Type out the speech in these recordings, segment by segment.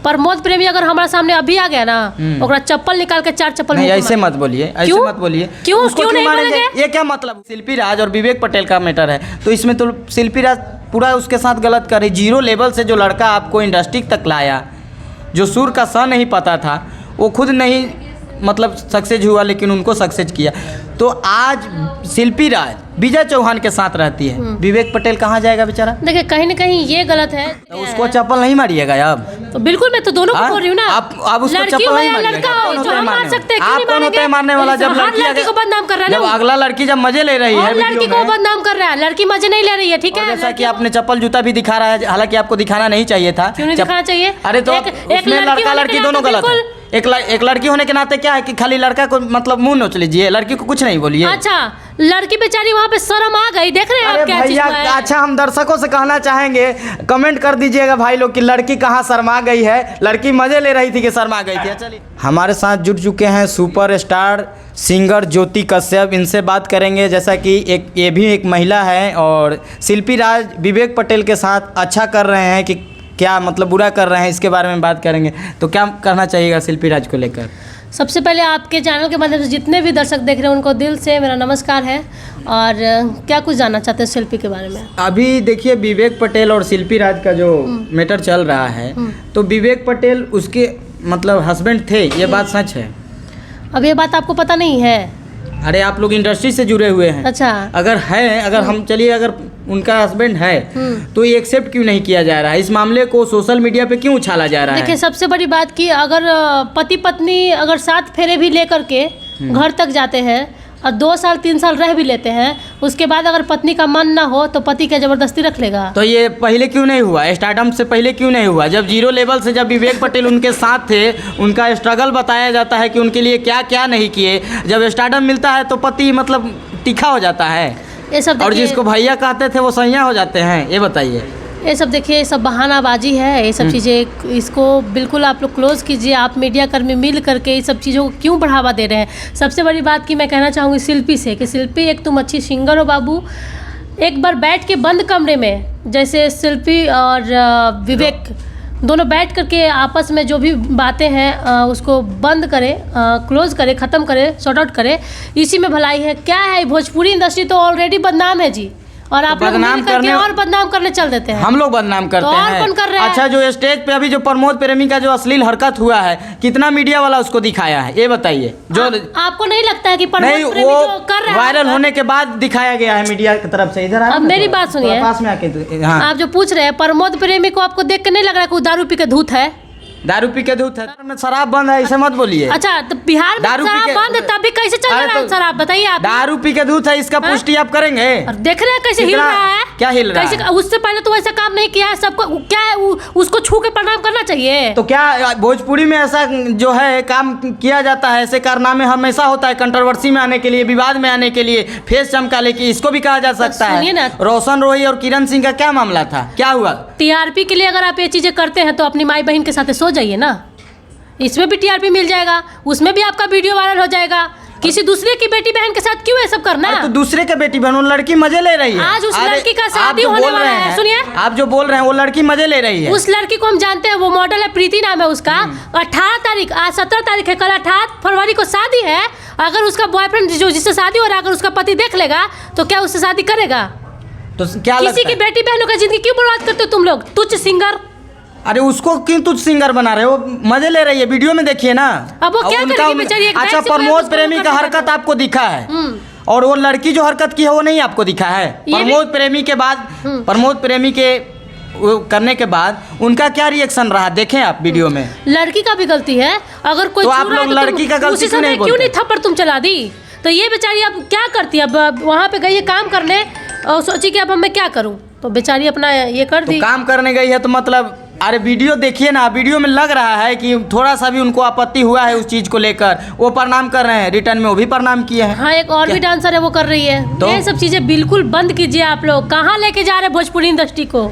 प्रमोद प्रेमी अगर हमारे सामने अभी आ गया ना, ओकरा चप्पल निकाल के 4 चप्पल नहीं, ऐसे मत बोलिए, ऐसे मत बोलिए। क्यों उसको क्यों नहीं मारेंगे? बोलेंगे? ये क्या मतलब? शिल्पी राज और विवेक पटेल का मैटर है, तो इसमें तो शिल्पी राज पूरा उसके साथ गलत कर रही। जीरो लेवल से जो लड़का आपको इंडस्ट्री तक लाया, जो सुर का स नहीं पता था, वो खुद नहीं मतलब सक्सेस हुआ, लेकिन उनको सक्सेस किया। तो आज शिल्पी राज विजय चौहान के साथ रहती है, विवेक पटेल कहाँ जाएगा बेचारा? देखिए कहीं ना कहीं ये गलत है। तो उसको चप्पल नहीं मारिएगा अब? तो बिल्कुल, मैं तो दोनों को बोल रही हूँ ना। आप उसको चप्पल नहीं मारिएगा। लड़का हो जो हम मार सकते हैं, आप कौन होते हैं मारने वाला? जब लड़की को बदनाम कर रहा है जब ना, अगला लड़की जब मजे ले रही है, लड़की को बदनाम कर रहा है, लड़की मजे नहीं ले रही है, ठीक है। जैसा कि आपने चप्पल जूता भी दिखा रहा है, हालांकि आपको दिखाना नहीं चाहिए था। क्यों नहीं दिखाना चाहिए? अरे तो उसमें लड़का लड़की दोनों गलत है। एक लड़की होने के नाते क्या है कि खाली लड़का को मतलब मुंह नोच लीजिए, लड़की को कुछ नहीं बोलिए। अच्छा, लड़की बेचारी वहाँ पे शर्म आ गई, देख रहे हैं आप क्या चीज़ है? अच्छा, हम दर्शकों से कहना चाहेंगे, कमेंट कर दीजिएगा भाई लोग कि लड़की कहाँ शर्मा गई है, लड़की मजे ले रही थी कि शर्मा गई थी। चलिए, हमारे साथ जुड़ चुके हैं सुपर स्टार सिंगर ज्योति कश्यप, इनसे बात करेंगे। जैसा कि ये भी एक महिला है और शिल्पी राज विवेक पटेल के साथ अच्छा कर रहे हैं कि क्या मतलब बुरा कर रहे हैं, इसके बारे में बात करेंगे। तो क्या करना चाहिएगा शिल्पी राज को लेकर? सबसे पहले आपके चैनल के माध्यम से जितने भी दर्शक देख रहे हैं उनको दिल से मेरा नमस्कार है। और क्या कुछ जानना चाहते हैं शिल्पी के बारे में? अभी देखिए, विवेक पटेल और शिल्पी राज का जो मैटर चल रहा है, तो विवेक पटेल उसके मतलब हस्बैंड थे, ये बात सच है? अब ये बात आपको पता नहीं है? अरे आप लोग इंडस्ट्री से जुड़े हुए हैं। अच्छा, अगर हम चलिए, अगर उनका हस्बैंड है तो ये एक्सेप्ट क्यों नहीं किया जा रहा है? इस मामले को सोशल मीडिया पे क्यों उछाला जा रहा है? देखिए, सबसे बड़ी बात कि अगर पति पत्नी अगर 7 फेरे भी लेकर के घर तक जाते हैं और 2 साल 3 साल रह भी लेते हैं, उसके बाद अगर पत्नी का मन ना हो तो पति क्या जबरदस्ती रख लेगा? तो ये पहले क्यों नहीं हुआ? स्टार्टअप से पहले क्यों नहीं हुआ? जब जीरो लेवल से जब विवेक पटेल उनके साथ थे, उनका स्ट्रगल बताया जाता है कि उनके लिए क्या क्या नहीं किए। जब स्टार्टअप मिलता है तो पति मतलब तीखा हो जाता है, ये सब और जिसको भैया कहते थे वो सैया हो जाते हैं। ये बताइए। ये सब देखिए, ये सब बहानाबाजी है, ये सब चीज़ें, इसको बिल्कुल आप लोग क्लोज कीजिए। आप मीडिया कर्मी मिल करके ये सब चीज़ों को क्यों बढ़ावा दे रहे हैं? सबसे बड़ी बात कि मैं कहना चाहूँगी शिल्पी से कि शिल्पी, एक तुम अच्छी सिंगर हो बाबू, एक बार बैठ के बंद कमरे में, जैसे शिल्पी और विवेक दोनों बैठ करके आपस में जो भी बातें हैं उसको बंद करें, क्लोज करें, ख़त्म करें, सॉर्ट आउट करें। इसी में भलाई है। क्या है, भोजपुरी इंडस्ट्री तो ऑलरेडी बदनाम है जी, और आप लोग बदनाम करने और बदनाम करने चल देते हैं। हम लोग बदनाम करते तो हैं। कौन कर रहे हैं? अच्छा, जो स्टेज पे अभी जो प्रमोद प्रेमी का जो अश्लील हरकत हुआ है, कितना मीडिया वाला उसको दिखाया है, ये बताइए। जो आपको नहीं लगता है कि प्रमोद नहीं, प्रेमी वो जो कर रहा है वायरल होने के बाद दिखाया गया है मीडिया की तरफ से? इधर अब मेरी बात सुनिए, पास में आके। हाँ, आप जो पूछ रहे हैं, प्रमोद प्रेमी को आपको देख के नहीं लग रहा है कि वो दारू पी के धूत है? दारू पी के दूध है, शराब बंद है, ऐसे मत बोलिए। अच्छा, तो बिहार में शराब बंद है, तब भी कैसे चल रहा है शराब? बताइए आप। दारू पी के दूध है, इसका पुष्टि आप करेंगे? और देख रहे हैं कैसे हिल रहा है? क्या हिल रहा है? उससे पहले तो ऐसा काम नहीं किया है। सबको क्या है, उसको छू के प्रणाम करना चाहिए। तो क्या भोजपुरी में ऐसा जो है काम किया जाता है? ऐसे कारनामे हमेशा होता है कंट्रोवर्सी में आने के लिए, विवाद में आने के लिए, फेस चमकाने के, इसको भी कहा जा सकता है। रोशन रोही और किरण सिंह का क्या मामला था, क्या हुआ? टीआरपी के लिए अगर आप ये चीजें करते हैं तो अपनी माई बहन के साथ सो जाइए ना, इसमें भी टीआरपी मिल जाएगा, उसमें भी आपका वीडियो वायरल हो जाएगा। किसी दूसरे की बेटी बहन के साथ क्यों ये सब करना? तो दूसरे के बेटी बहन, वो लड़की मजे ले रही है। आज उस लड़की का शादी होने वाला है। सुनिए, आप जो बोल रहे हैं वो लड़की मजे ले रही है। उस लड़की को हम जानते हैं, वो मॉडल है, प्रीति नाम है उसका। 18 तारीख, आज 17 तारीख है, कल 18 फरवरी को शादी है। अगर उसका बॉयफ्रेंड जो जिससे शादी हो रहा है, अगर उसका पति देख लेगा तो क्या उससे शादी करेगा? तो क्या किसी की बेटी बहनों का जिंदगी क्यों बर्बाद करते हो तुम लोग, तुच्छ सिंगर? अरे उसको क्यों तुझ सिंगर बना रहे हो? मजे ले रही है, वीडियो में देखिए ना। अब वो क्या करेगी बेचारी? अच्छा, प्रमोद प्रेमी का हरकत आपको दिखा है, और वो लड़की जो हरकत की है वो नहीं आपको दिखा है? प्रमोद प्रेमी के बाद, प्रमोद प्रेमी के वो करने के बाद उनका क्या रिएक्शन रहा, देखें आप वीडियो में। लड़की का भी गलती है। अगर कोई तो आप लोग लड़की का गलती क्यों नहीं थप्पड़ तुम चला दी? तो ये बेचारी अब क्या करती है? अब वहाँ पे गई है काम करने और सोची कि अब मैं क्या करूँ, तो बेचारी अपना ये कर दी। काम करने गई है तो मतलब, अरे वीडियो देखिए ना, वीडियो में लग रहा है कि थोड़ा सा भी उनको आपत्ति हुआ है उस चीज को लेकर, वो प्रणाम कर रहे हैं, रिटर्न में वो भी प्रणाम किए हैं। हाँ, एक और भी डांसर है वो कर रही है। तो ये सब चीजें बिल्कुल बंद कीजिए। आप लोग कहाँ लेके जा रहे हैं भोजपुरी इंडस्ट्री को?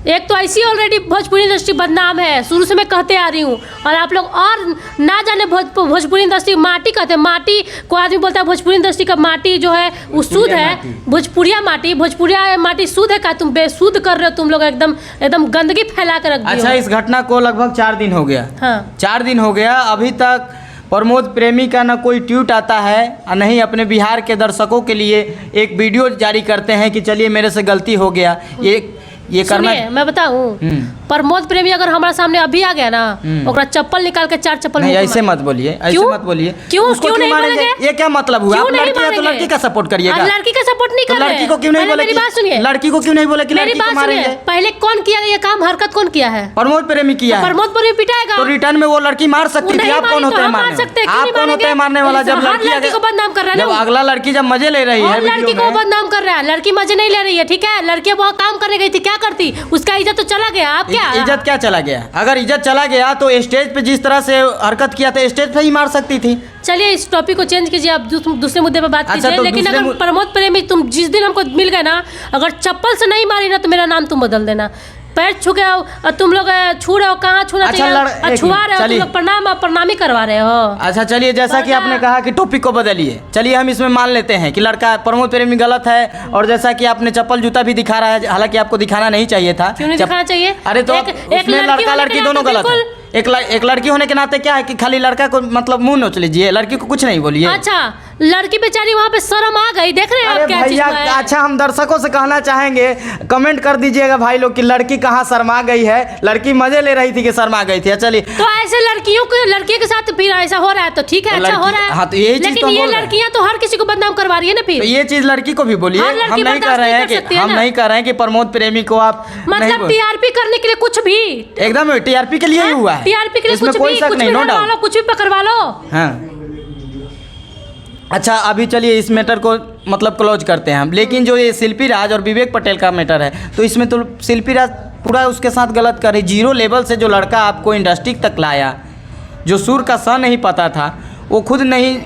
एक तो ऐसी ऑलरेडी भोजपुरी इंडस्ट्री बदनाम है, शुरू से मैं कहते आ रही हूँ। और आप लोग और ना जाने भोजपुरी इंडस्ट्री माटी कहते हैं। माटी को आदमी बोलता है भोजपुरी इंडस्ट्री का माटी जो है वो शुद्ध है, भोजपुरिया माटी शुद्ध है। क्या तुम बेशुद्ध कर रहे हो? तुम लोग एकदम एकदम गंदगी फैला कर रख दी हो। अच्छा, इस घटना को लगभग 4 दिन हो गया। हाँ 4 दिन हो गया, अभी तक प्रमोद प्रेमी का ना कोई ट्वीट आता है और नहीं अपने बिहार के दर्शकों के लिए एक वीडियो जारी करते हैं कि चलिए मेरे से गलती हो गया। ये करना। सुनिए मैं बताऊं, प्रमोद प्रेमी अगर हमारे सामने अभी आ गया ना, ओकरा चप्पल निकाल के 4 चप्पल नहीं, ऐसे मत बोलिए, ऐसे मत बोलिए। क्यों नहीं मारेंगे? ये क्या मतलब हुआ? आप लड़की है तो लड़की का सपोर्ट करिएगा। लड़की का सपोर्ट नहीं कर रहे। लड़की को क्यों नहीं बोले? मेरी बात सुनिए। लड़की को क्यों नहीं बोले कि लड़की को मारेंगे? पहले कौन किया ये काम, हरकत कौन किया है? प्रमोद प्रेमी किया है। प्रमोद प्रेमी पिटाएगा तो रिटर्न में वो लड़की मार सकती थी। आप कौन होते हैं मारने? आप कौन होते हैं मारने वाला? जब लड़की को बदनाम कर रहा है, जब अगला लड़की जब मजे ले रही है, लड़की को बदनाम कर रहा है। लड़की मजे नहीं ले रही है, ठीक है। लड़की वो काम करने गई थी, क्या करती? उसका इज्जत तो चला गया। आप क्या इज्जत क्या चला गया? अगर इज्जत चला गया तो स्टेज पे जिस तरह से हरकत किया था स्टेज पे ही मार सकती थी। चलिए इस टॉपिक को चेंज कीजिए, आप दूसरे मुद्दे पर बात कीजिए। तो लेकिन अगर प्रमोद प्रेमी तुम जिस दिन हमको मिल गए ना, अगर चप्पल से नहीं मारी ना तो मेरा नाम तुम बदल देना। पैर छू के और तुम लोग छू रहे हो, कहाँ छूना चाहिए? छुआ रहे हो तुम लोग, प्रणामी करवा रहे हो। अच्छा चलिए, जैसा कि आपने कहा कि टॉपिक को बदलिए, चलिए हम इसमें मान लेते हैं कि लड़का प्रमोद प्रेमी गलत है। और जैसा कि आपने चप्पल जूता भी दिखा रहा है, हालांकि आपको दिखाना नहीं चाहिए था। क्यों नहीं दिखाना चाहिए? अरे तो उसमें लड़का लड़की दोनों गलत है। एक लड़की होने के नाते क्या है कि खाली लड़का को मतलब मुंह नोच लीजिए, लड़की को कुछ नहीं बोलिए। अच्छा, लड़की बेचारी वहाँ पे शर्म आ गई। देख रहे हैं आप क्या चीज़ है? अच्छा, हम दर्शकों से कहना चाहेंगे, कमेंट कर दीजिएगा भाई लोग कि लड़की कहाँ शर्मा गई है। लड़की मजे ले रही थी कि शर्मा गई थी? चलिए, तो ऐसे लड़कियों के साथ फिर ऐसा हो रहा है तो ठीक है, अच्छा हो रहा है। हाँ, तो यही चीज लेकिन ये लड़कियां तो हर किसी को बदनाम करवा रही है ना। फिर तो ये चीज लड़की को भी बोलिए। हम नहीं कर रहे हैं कि प्रमोद प्रेमी को आप मतलब टीआरपी करने के लिए कुछ भी, एकदम टीआरपी के लिए ही हुआ है। टीआरपी के लिए कुछ भी पकड़वा लो। हाँ अच्छा, अभी चलिए इस मैटर को मतलब क्लोज करते हैं हम। लेकिन जो ये शिल्पी राज और विवेक पटेल का मैटर है, तो इसमें तो शिल्पी राज पूरा उसके साथ गलत कर रही। 0 लेवल से जो लड़का आपको इंडस्ट्री तक लाया, जो सुर का स नहीं पता था, वो खुद नहीं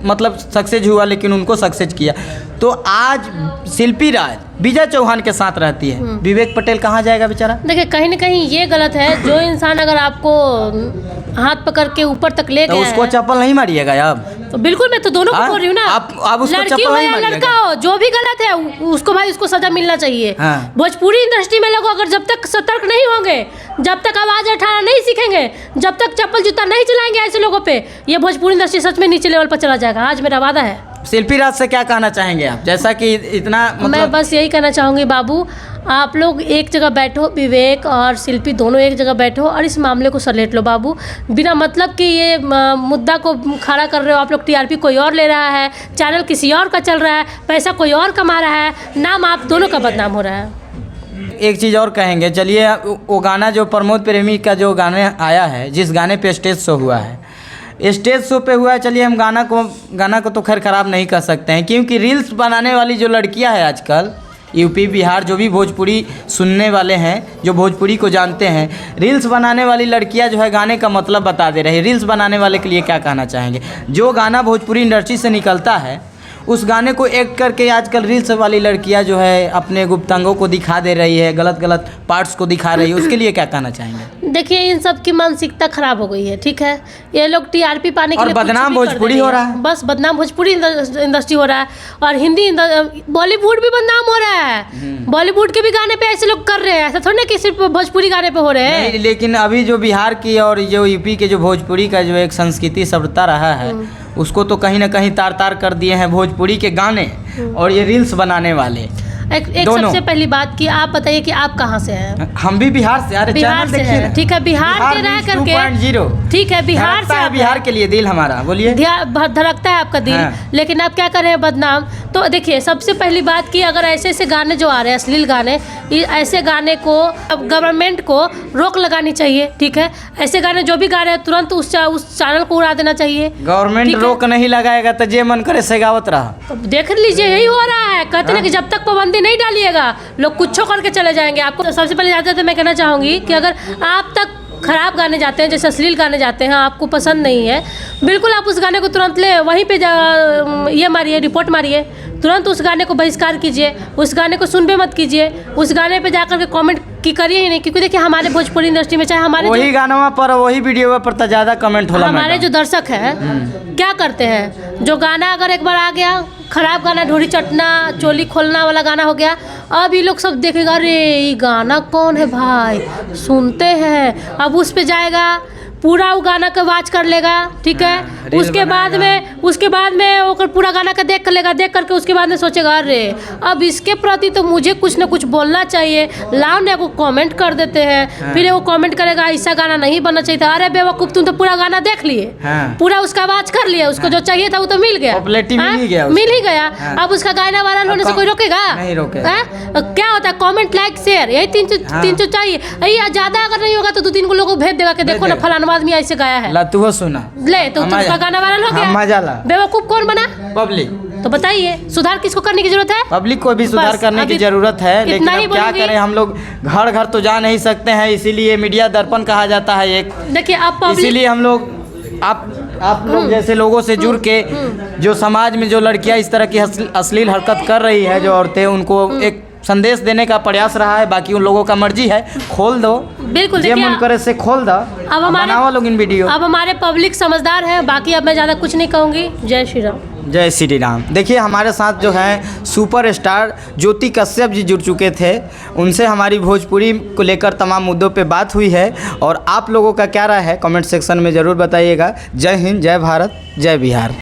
मतलब सक्सेस हुआ, लेकिन उनको सक्सेस किया। तो आज शिल्पी राज विजय चौहान के साथ रहती है, विवेक पटेल कहाँ जाएगा बेचारा? देखिए कहीं ना कहीं ये गलत है। जो इंसान अगर आपको हाथ पकड़ के ऊपर तक ले गया, उसको चप्पल नहीं मारिएगा अब? तो बिल्कुल, मैं तो दोनों को बोल रही हूँ ना। आप उसको लड़की हो या लड़का हो, जो भी गलत है उसको सजा मिलना चाहिए। हाँ। भोजपुरी इंडस्ट्री में लोग अगर जब तक सतर्क नहीं होंगे, जब तक आवाज उठाना नहीं सीखेंगे, जब तक चप्पल जूता नहीं चलाएंगे ऐसे लोगों पे, ये भोजपुरी इंडस्ट्री सच में नीचे लेवल पर चला जाएगा। आज मेरा वादा है। शिल्पी राज से क्या कहना चाहेंगे आप? जैसा कि इतना मैं बस यही कहना चाहूँगी, बाबू आप लोग एक जगह बैठो, विवेक और शिल्पी दोनों एक जगह बैठो और इस मामले को सलेट लो बाबू। बिना मतलब कि ये मुद्दा को खड़ा कर रहे हो आप लोग। टीआरपी कोई और ले रहा है, चैनल किसी और का चल रहा है, पैसा कोई और कमा रहा है, नाम आप दोनों का बदनाम हो रहा है। एक चीज़ और कहेंगे, चलिए वो गाना जो प्रमोद प्रेमी का जो गाना आया है, जिस गाने पे स्टेज शो हुआ है, स्टेज शो पे हुआ है, चलिए हम गाना को तो खैर ख़राब नहीं कर सकते हैं, क्योंकि रील्स बनाने वाली जो लड़कियां हैं आजकल, यूपी बिहार जो भी भोजपुरी सुनने वाले हैं, जो भोजपुरी को जानते हैं, रील्स बनाने वाली लड़कियां जो है गाने का मतलब बता दे रही है। रील्स बनाने वाले के लिए क्या कहना चाहेंगे? जो गाना भोजपुरी इंडस्ट्री से निकलता है, उस गाने को एक्ट करके आजकल रील्स वाली लड़कियां जो है अपने गुप्तांगों को दिखा दे रही है, गलत गलत पार्ट्स को दिखा रही है। उसके लिए क्या कहना चाहेंगे? देखिए इन सब की मानसिकता खराब हो गई है, ठीक है। ये लोग टीआरपी पाने के लिए बदनाम भोजपुरी हो रहा है, बस बदनाम भोजपुरी इंडस्ट्री हो रहा है। और हिंदी बॉलीवुड भी बदनाम हो रहा है। बॉलीवुड के भी गाने पे ऐसे लोग कर रहे हैं, ऐसा थोड़ा ना कि सिर्फ भोजपुरी गाने पे हो रहे हैं। लेकिन अभी जो बिहार की और जो यूपी के जो भोजपुरी का जो एक संस्कृति सभ्यता रहा है, उसको तो कहीं ना कहीं तार कर दिए हैं भोजपुरी के गाने और ये रील्स बनाने वाले। एक सबसे पहली बात कि आप बताइए कि आप कहाँ से हैं? हम भी बिहार से। अरे बिहार से हैं, ठीक है। बिहार के रह करके, ठीक है, बिहार से। बिहार के लिए दिल हमारा, बोलिए, धड़कता है आपका दिल। हाँ। लेकिन आप क्या कर रहे हैं? बदनाम। तो देखिए सबसे पहली बात कि अगर ऐसे ऐसे गाने जो आ रहे हैं, अश्लील गाने, ऐसे गाने को अब गवर्नमेंट को रोक लगानी चाहिए, ठीक है। ऐसे गाने जो भी गा रहे हैं तुरंत उस चैनल को उड़ा देना चाहिए। गवर्नमेंट रोक नहीं लगाएगा तो जे मन करे से गावत रहा। तो देख लीजिए यही हो रहा है। कहते हैं कि जब तक पाबंदी नहीं डालिएगा लोग कुछ करके चले जाएंगे। आपको सबसे पहले जाते थे मैं कहना चाहूँगी कि अगर आप तक खराब गाने जाते हैं, जैसे अश्लील गाने जाते हैं, आपको पसंद नहीं है, बिल्कुल आप उस गाने को तुरंत ले वहीं पे ये मारिए, रिपोर्ट मारिए, तुरंत उस गाने को बहिष्कार कीजिए, उस गाने को सुनबे मत कीजिए, उस गाने पे जाकर के कमेंट कि करिए ही नहीं, क्योंकि देखिए हमारे भोजपुरी इंडस्ट्री में चाहे हमारे वही गानवा पर वही वीडियो पर तो ज़्यादा कमेंट होला हमारे मैडम। जो दर्शक हैं क्या करते हैं, जो गाना अगर एक बार आ गया, खराब गाना, ढोरी चटना, चोली खोलना वाला गाना हो गया, अब ये लोग सब देखेगा, अरे ये गाना कौन है भाई, सुनते हैं, अब उस पे जाएगा, पूरा वो गाना का वाच कर लेगा, ठीक है। रील उसके बाद में वो पूरा गाना का देख कर लेगा, देख करके उसके बाद में सोचेगा, अरे अब इसके प्रति तो मुझे कुछ ना कुछ बोलना चाहिए, लाओ ने को कमेंट कर देते हैं। फिर वो कमेंट करेगा, ऐसा गाना नहीं बनना चाहिए था। अरे बेवकूफ़, तुम तो पूरा गाना देख लिए, पूरा उसका वाच कर लिया, उसको जो चाहिए था वो तो मिल गया, पॉपुलैरिटी मिल ही गया। अब उसका गाना वायरल होने से कोई रोकेगा? नहीं रोकेगा। क्या होता है, कमेंट, लाइक, शेयर, यही 300 चाहिए। यही ज़्यादा अगर नहीं होगा तो 2-3 को लोगों को भेज देगा कि देखो ना फलाना आदमी ऐसे गाया है, ला तू सुना ले तो उसका गाना वायरल हो गया। मजा ला। बेवकूफ़ कौन बना? पब्लिक। तो बताइए, सुधार किसको करने की जरूरत है? पब्लिक को भी सुधार बस, करने की अभी जरूरत है, लेकिन इतना ही अब क्या बोलूंगी। करें, हम लोग घर घर तो जा नहीं सकते हैं, इसीलिए मीडिया दर्पण कहा जाता है एक। देखिए अब पब्लिक, इसीलिए हम लोग आप लोग जैसे लोगों से जुड़ के, जो समाज में जो लड़कियां इस तरह की अश्लील हरकत कर रही है, जो औरतें, उनको एक संदेश देने का प्रयास रहा है। बाकी उन लोगों का मर्जी है, खोल दो, बिल्कुल जे देखिए, मन करे से खोल दो, अब हमारे बनाओ लोग इन वीडियो। अब हमारे पब्लिक समझदार है, बाकी अब मैं ज़्यादा कुछ नहीं कहूँगी। जय श्री राम। जय श्री राम। देखिए हमारे साथ जो है सुपर स्टार ज्योति कश्यप जी जुड़ चुके थे, उनसे हमारी भोजपुरी को लेकर तमाम मुद्दों पे बात हुई है, और आप लोगों का क्या राय है कमेंट सेक्शन में ज़रूर बताइएगा। जय हिंद, जय भारत, जय बिहार।